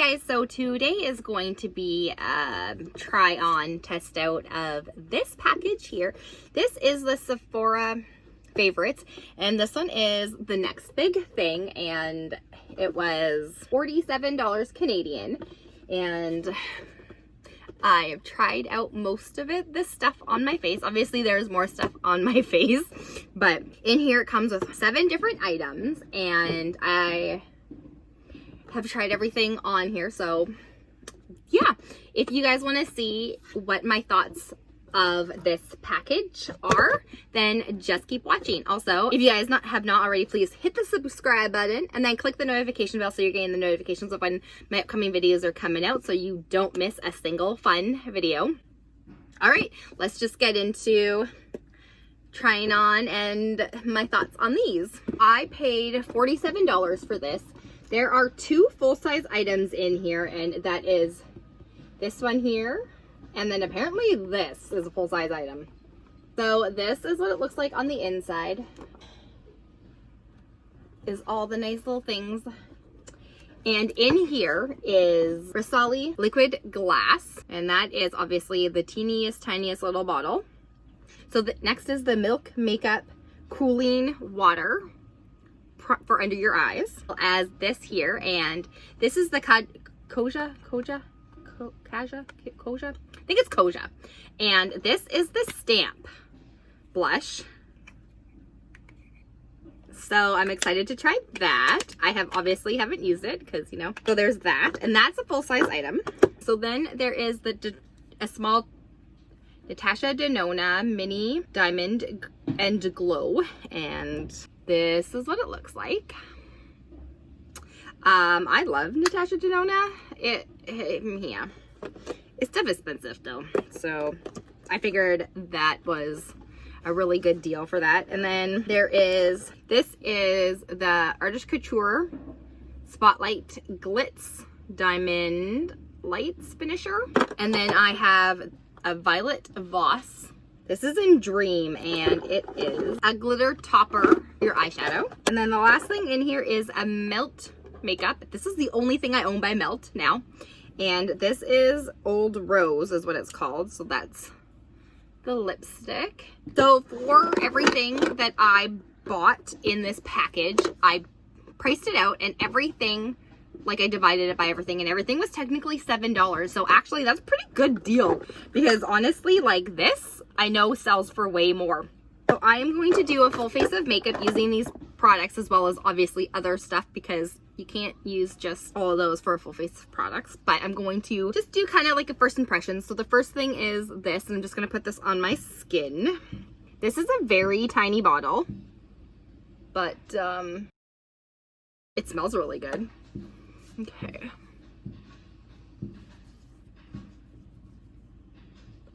Hi guys, so today is going to be a try on test out of this package here. This is the Sephora favorites, and this one is the next big thing, and it was $47 Canadian, and I have tried out most of this stuff on my face. Obviously there's more stuff on my face, but in here it comes with 7 different items, and I have tried everything on here. So yeah, if you guys want to see what my thoughts of this package are, then just keep watching. Also, if you guys have not already, please hit the subscribe button and then click the notification bell so you're getting the notifications of when my upcoming videos are coming out so you don't miss a single fun video. All right, let's just get into trying on and my thoughts on these. I paid $47 for this. There are 2 full-size items in here, and that is this one here, and then apparently this is a full-size item. So this is what it looks like on the inside. Is all the nice little things. And in here is Rissoli liquid glass, and that is obviously the tiniest little bottle. So next is the Milk Makeup Cooling Water for under your eyes, as this here, and this is the Koja, I think it's Koja, and this is the Stamp blush. So I'm excited to try that. I obviously haven't used it because, you know, so there's that, and that's a full-size item. So then there is a small Natasha Denona mini diamond and glow, and this is what it looks like. I love Natasha Denona. Yeah, it's stuff expensive though, so I figured that was a really good deal for that. And then this is the Artist Couture Spotlight Glitz Diamond Lights Finisher, and then I have a Violet Voss. This is in Dream, and it is a glitter topper for your eyeshadow. And then the last thing in here is a Melt makeup. This is the only thing I own by Melt now. And this is Old Rose is what it's called. So that's the lipstick. So for everything that I bought in this package, I priced it out, and everything, like, I divided it by everything, and everything was technically $7. So actually that's a pretty good deal, because honestly, like, this I know sells for way more. So I am going to do a full face of makeup using these products, as well as obviously other stuff, because you can't use just all of those for a full face of products. But I'm going to just do kind of like a first impression. So the first thing is this, and I'm just going to put this on my skin. This is a very tiny bottle, but it smells really good. Okay.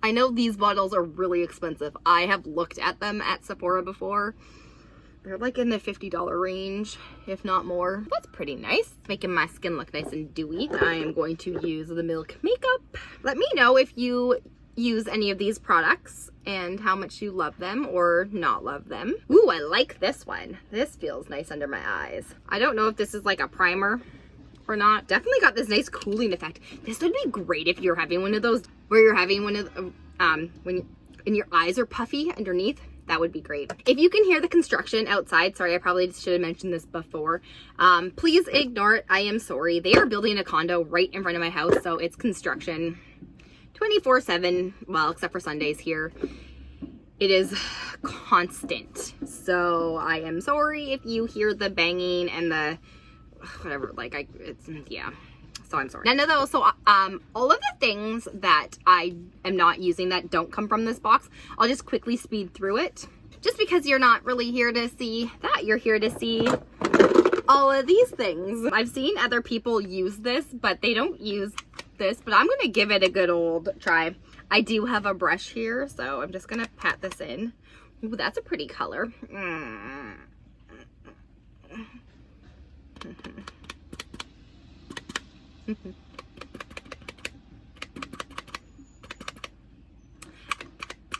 I know these bottles are really expensive. I have looked at them at Sephora before. They're like in the $50 range, if not more. That's pretty nice. It's making my skin look nice and dewy. I am going to use the Milk Makeup. Let me know if you use any of these products and how much you love them or not love them. Ooh, I like this one. This feels nice under my eyes. I don't know if this is like a primer or not. Definitely got this nice cooling effect. This would be great if you're having one of those where you're having one of when your eyes are puffy underneath. That would be great. If you can hear the construction outside, sorry, I probably should have mentioned this before. Please ignore it. I am sorry. They are building a condo right in front of my house, so it's construction 24/7. Well, except for Sundays here. It is constant. So I am sorry if you hear the banging and the whatever, like yeah, so I'm sorry. None of those. So all of the things that I am not using that don't come from this box, I'll just quickly speed through it, just because you're not really here to see that. You're here to see all of these things. I've seen other people use this, but they don't use this, but I'm gonna give it a good old try. I do have a brush here, so I'm just gonna pat this in. Ooh, that's a pretty color.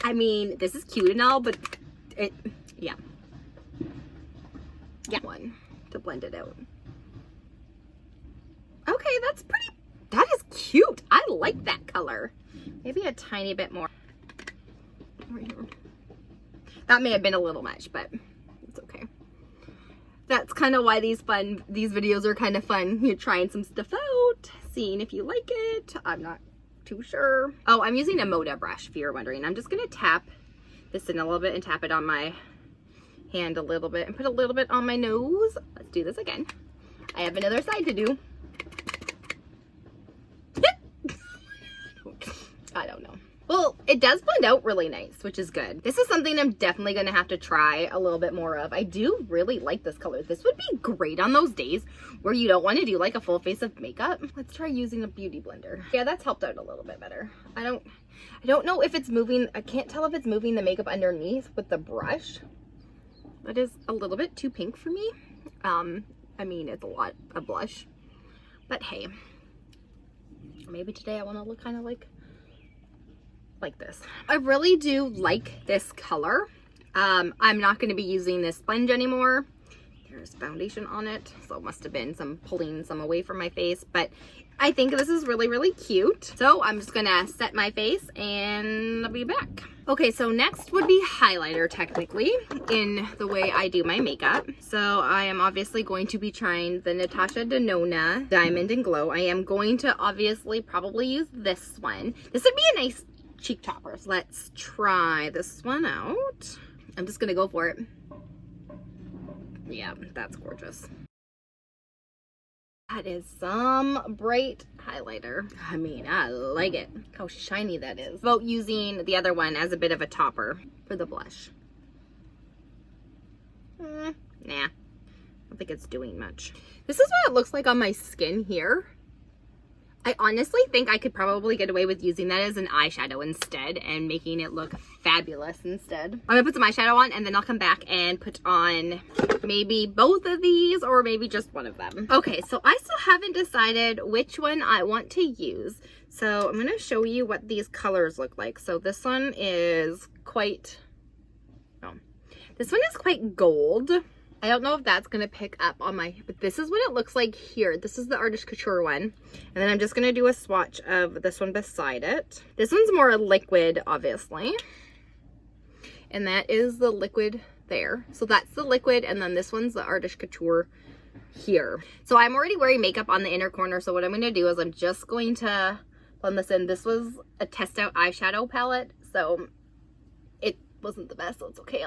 I mean, this is cute and all, but yeah. One to blend it out. Okay, that's pretty tiny bit more. Right here. That may have been a little much, but it's okay. That's kind of why these videos are kind of fun. You're trying some stuff out, seeing if you like it. I'm not too sure. Oh, I'm using a Moda brush, if you're wondering. I'm just gonna tap this in a little bit and tap it on my hand a little bit and put a little bit on my nose. Let's do this again. I have another side to do. I don't know. Well, it does blend out really nice, which is good. This is something I'm definitely going to have to try a little bit more of. I do really like this color. This would be great on those days where you don't want to do like a full face of makeup. Let's try using a beauty blender. Yeah, that's helped out a little bit better. I don't know if it's moving. I can't tell if it's moving the makeup underneath with the brush. That is a little bit too pink for me. I mean, it's a lot of blush, but hey, maybe today I want to look kind of like this. I really do like this color. I'm not going to be using this sponge anymore. There's foundation on it, so it must have been pulling some away from my face, but I think this is really, really cute. So I'm just gonna set my face and I'll be back. Okay, so next would be highlighter technically in the way I do my makeup. So I am obviously going to be trying the Natasha Denona Diamond and Glow. I am going to obviously probably use this one. This would be a nice cheek topper. So let's try this one out. I'm just gonna go for it. Yeah, that's gorgeous. That is some bright highlighter. I mean, I like it. Look how shiny that is. About using the other one as a bit of a topper for the blush. Nah, I don't think it's doing much. This is what it looks like on my skin here. I honestly think I could probably get away with using that as an eyeshadow instead and making it look fabulous instead. I'm gonna put some eyeshadow on and then I'll come back and put on maybe both of these or maybe just one of them. Okay, so I still haven't decided which one I want to use. So I'm gonna show you what these colors look like. So this one is quite gold. I don't know if that's going to pick up on but this is what it looks like here. This is the Artist Couture one. And then I'm just going to do a swatch of this one beside it. This one's more liquid, obviously. And that is the liquid there. So that's the liquid. And then this one's the Artist Couture here. So I'm already wearing makeup on the inner corner. So what I'm going to do is I'm just going to blend this in. This was a test out eyeshadow palette. So it wasn't the best, so it's okay.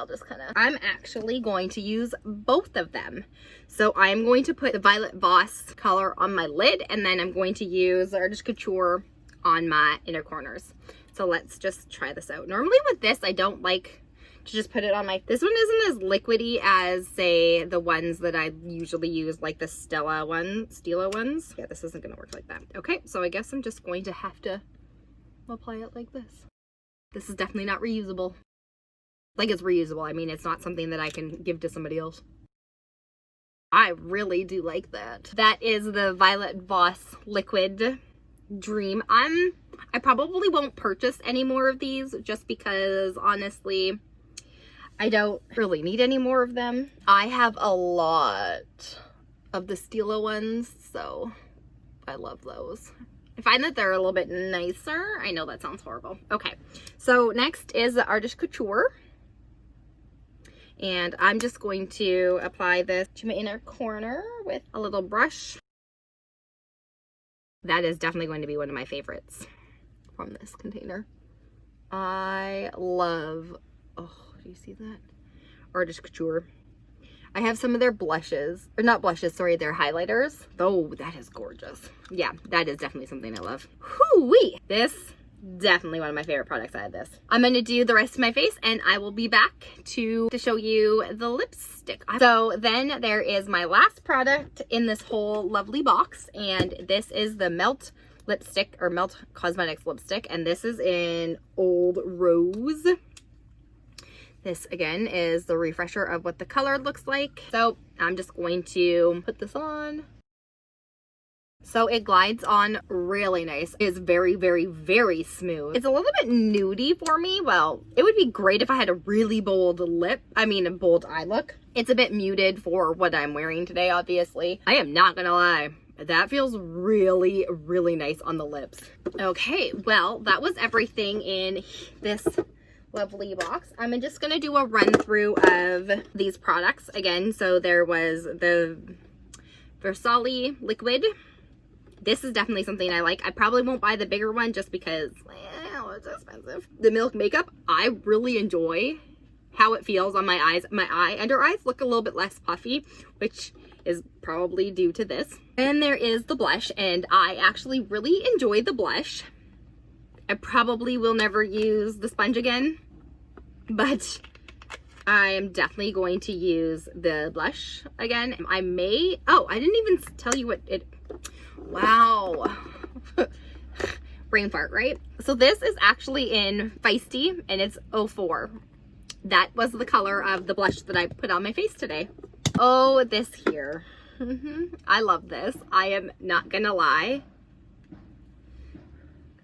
I'm actually going to use both of them. So I'm going to put the Violet Voss color on my lid, and then I'm going to use Artist Couture on my inner corners. So let's just try this out. Normally with this, I don't like to just put it on this one isn't as liquidy as, say, the ones that I usually use, like the Stila ones. Yeah, this isn't gonna work like that. Okay, so I guess I'm just going to have to apply it like this. This is definitely not reusable. Like, it's reusable. I mean, it's not something that I can give to somebody else. I really do like that. That is the Violet Voss Liquid Dream. I probably won't purchase any more of these just because, honestly, I don't really need any more of them. I have a lot of the Stila ones, so I love those. I find that they're a little bit nicer. I know that sounds horrible. Okay, so next is the Artist Couture. And I'm just going to apply this to my inner corner with a little brush. That is definitely going to be one of my favorites from this container. I love, oh, do you see that? Artist Couture. I have some of their blushes, or not blushes, sorry, their highlighters. Oh, that is gorgeous. Yeah, that is definitely something I love. Whoo-wee! This definitely one of my favorite products out of this. I'm going to do the rest of my face and I will be back to show you the lipstick. So then there is my last product in this whole lovely box, and this is the Melt lipstick, or Melt Cosmetics lipstick, and this is in Old Rose. This again is the refresher of what the color looks like. So I'm just going to put this on. So it glides on really nice. It's very, very, very smooth. It's a little bit nudie for me. Well, it would be great if I had a really bold a bold eye look. It's a bit muted for what I'm wearing today, obviously. I am not gonna lie. That feels really, really nice on the lips. Okay, well, that was everything in this lovely box. I'm just gonna do a run through of these products again. So there was the Versailles liquid. This is definitely something I like. I probably won't buy the bigger one just because, well, it's expensive. The Milk makeup, I really enjoy how it feels on my eyes. My under eyes look a little bit less puffy, which is probably due to this. And there is the blush, and I actually really enjoy the blush. I probably will never use the sponge again, but I am definitely going to use the blush again. I may, oh, I didn't even tell you what it, wow. Brain fart, right? So this is actually in Feisty, and it's 04. That was the color of the blush that I put on my face today. Oh, this here. I love this. I am not gonna lie.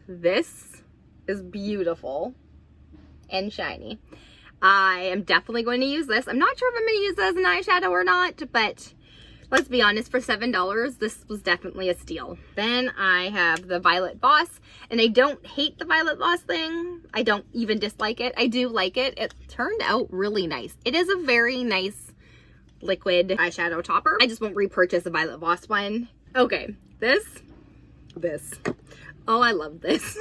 This is beautiful and shiny. I am definitely going to use this. I'm not sure if I'm going to use this as an eyeshadow or not, but let's be honest, for $7, this was definitely a steal. Then I have the Violet Voss, and I don't hate the Violet Voss thing. I don't even dislike it. I do like it. It turned out really nice. It is a very nice liquid eyeshadow topper. I just won't repurchase a Violet Voss one. Okay, this. Oh, I love this.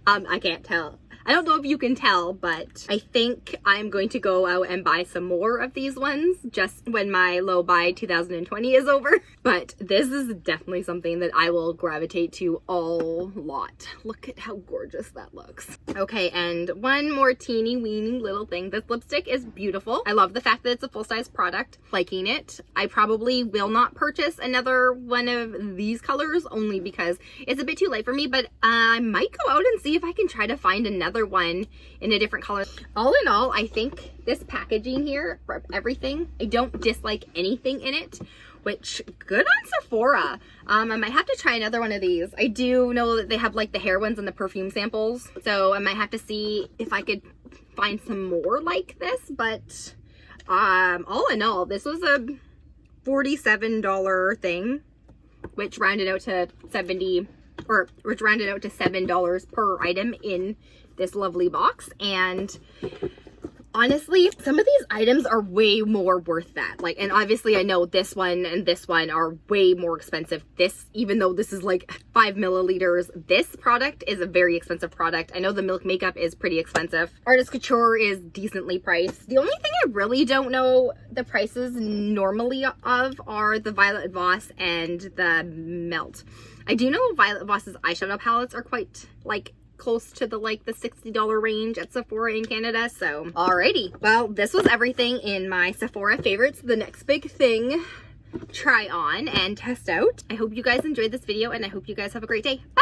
I can't tell. I don't know if you can tell, but I think I'm going to go out and buy some more of these ones just when my low buy 2020 is over. But this is definitely something that I will gravitate to a lot. Look at how gorgeous that looks. Okay, and one more teeny weeny little thing. This lipstick is beautiful. I love the fact that it's a full-size product. Liking it. I probably will not purchase another one of these colors only because it's a bit too light for me, but I might go out and see if I can try to find another one in a different color. All in all, I think this packaging here for everything, I don't dislike anything in it, which good on Sephora. I might have to try another one of these. I do know that they have like the hair ones and the perfume samples, so I might have to see if I could find some more like this, but all in all, this was a $47 thing, which rounded out to $7 per item in this lovely box. And honestly, some of these items are way more worth that. Like, and obviously I know this one and this one are way more expensive. This, even though this is like 5 milliliters, this product is a very expensive product. I know the Milk makeup is pretty expensive. Artist Couture is decently priced. The only thing I really don't know the prices normally of are the Violet Voss and the Melt. I do know Violet Voss's eyeshadow palettes are quite like close to the $60 range at Sephora in Canada. So alrighty, well, this was everything in my Sephora favorites. The next big thing, try on and test out. I hope you guys enjoyed this video, and I hope you guys have a great day. Bye.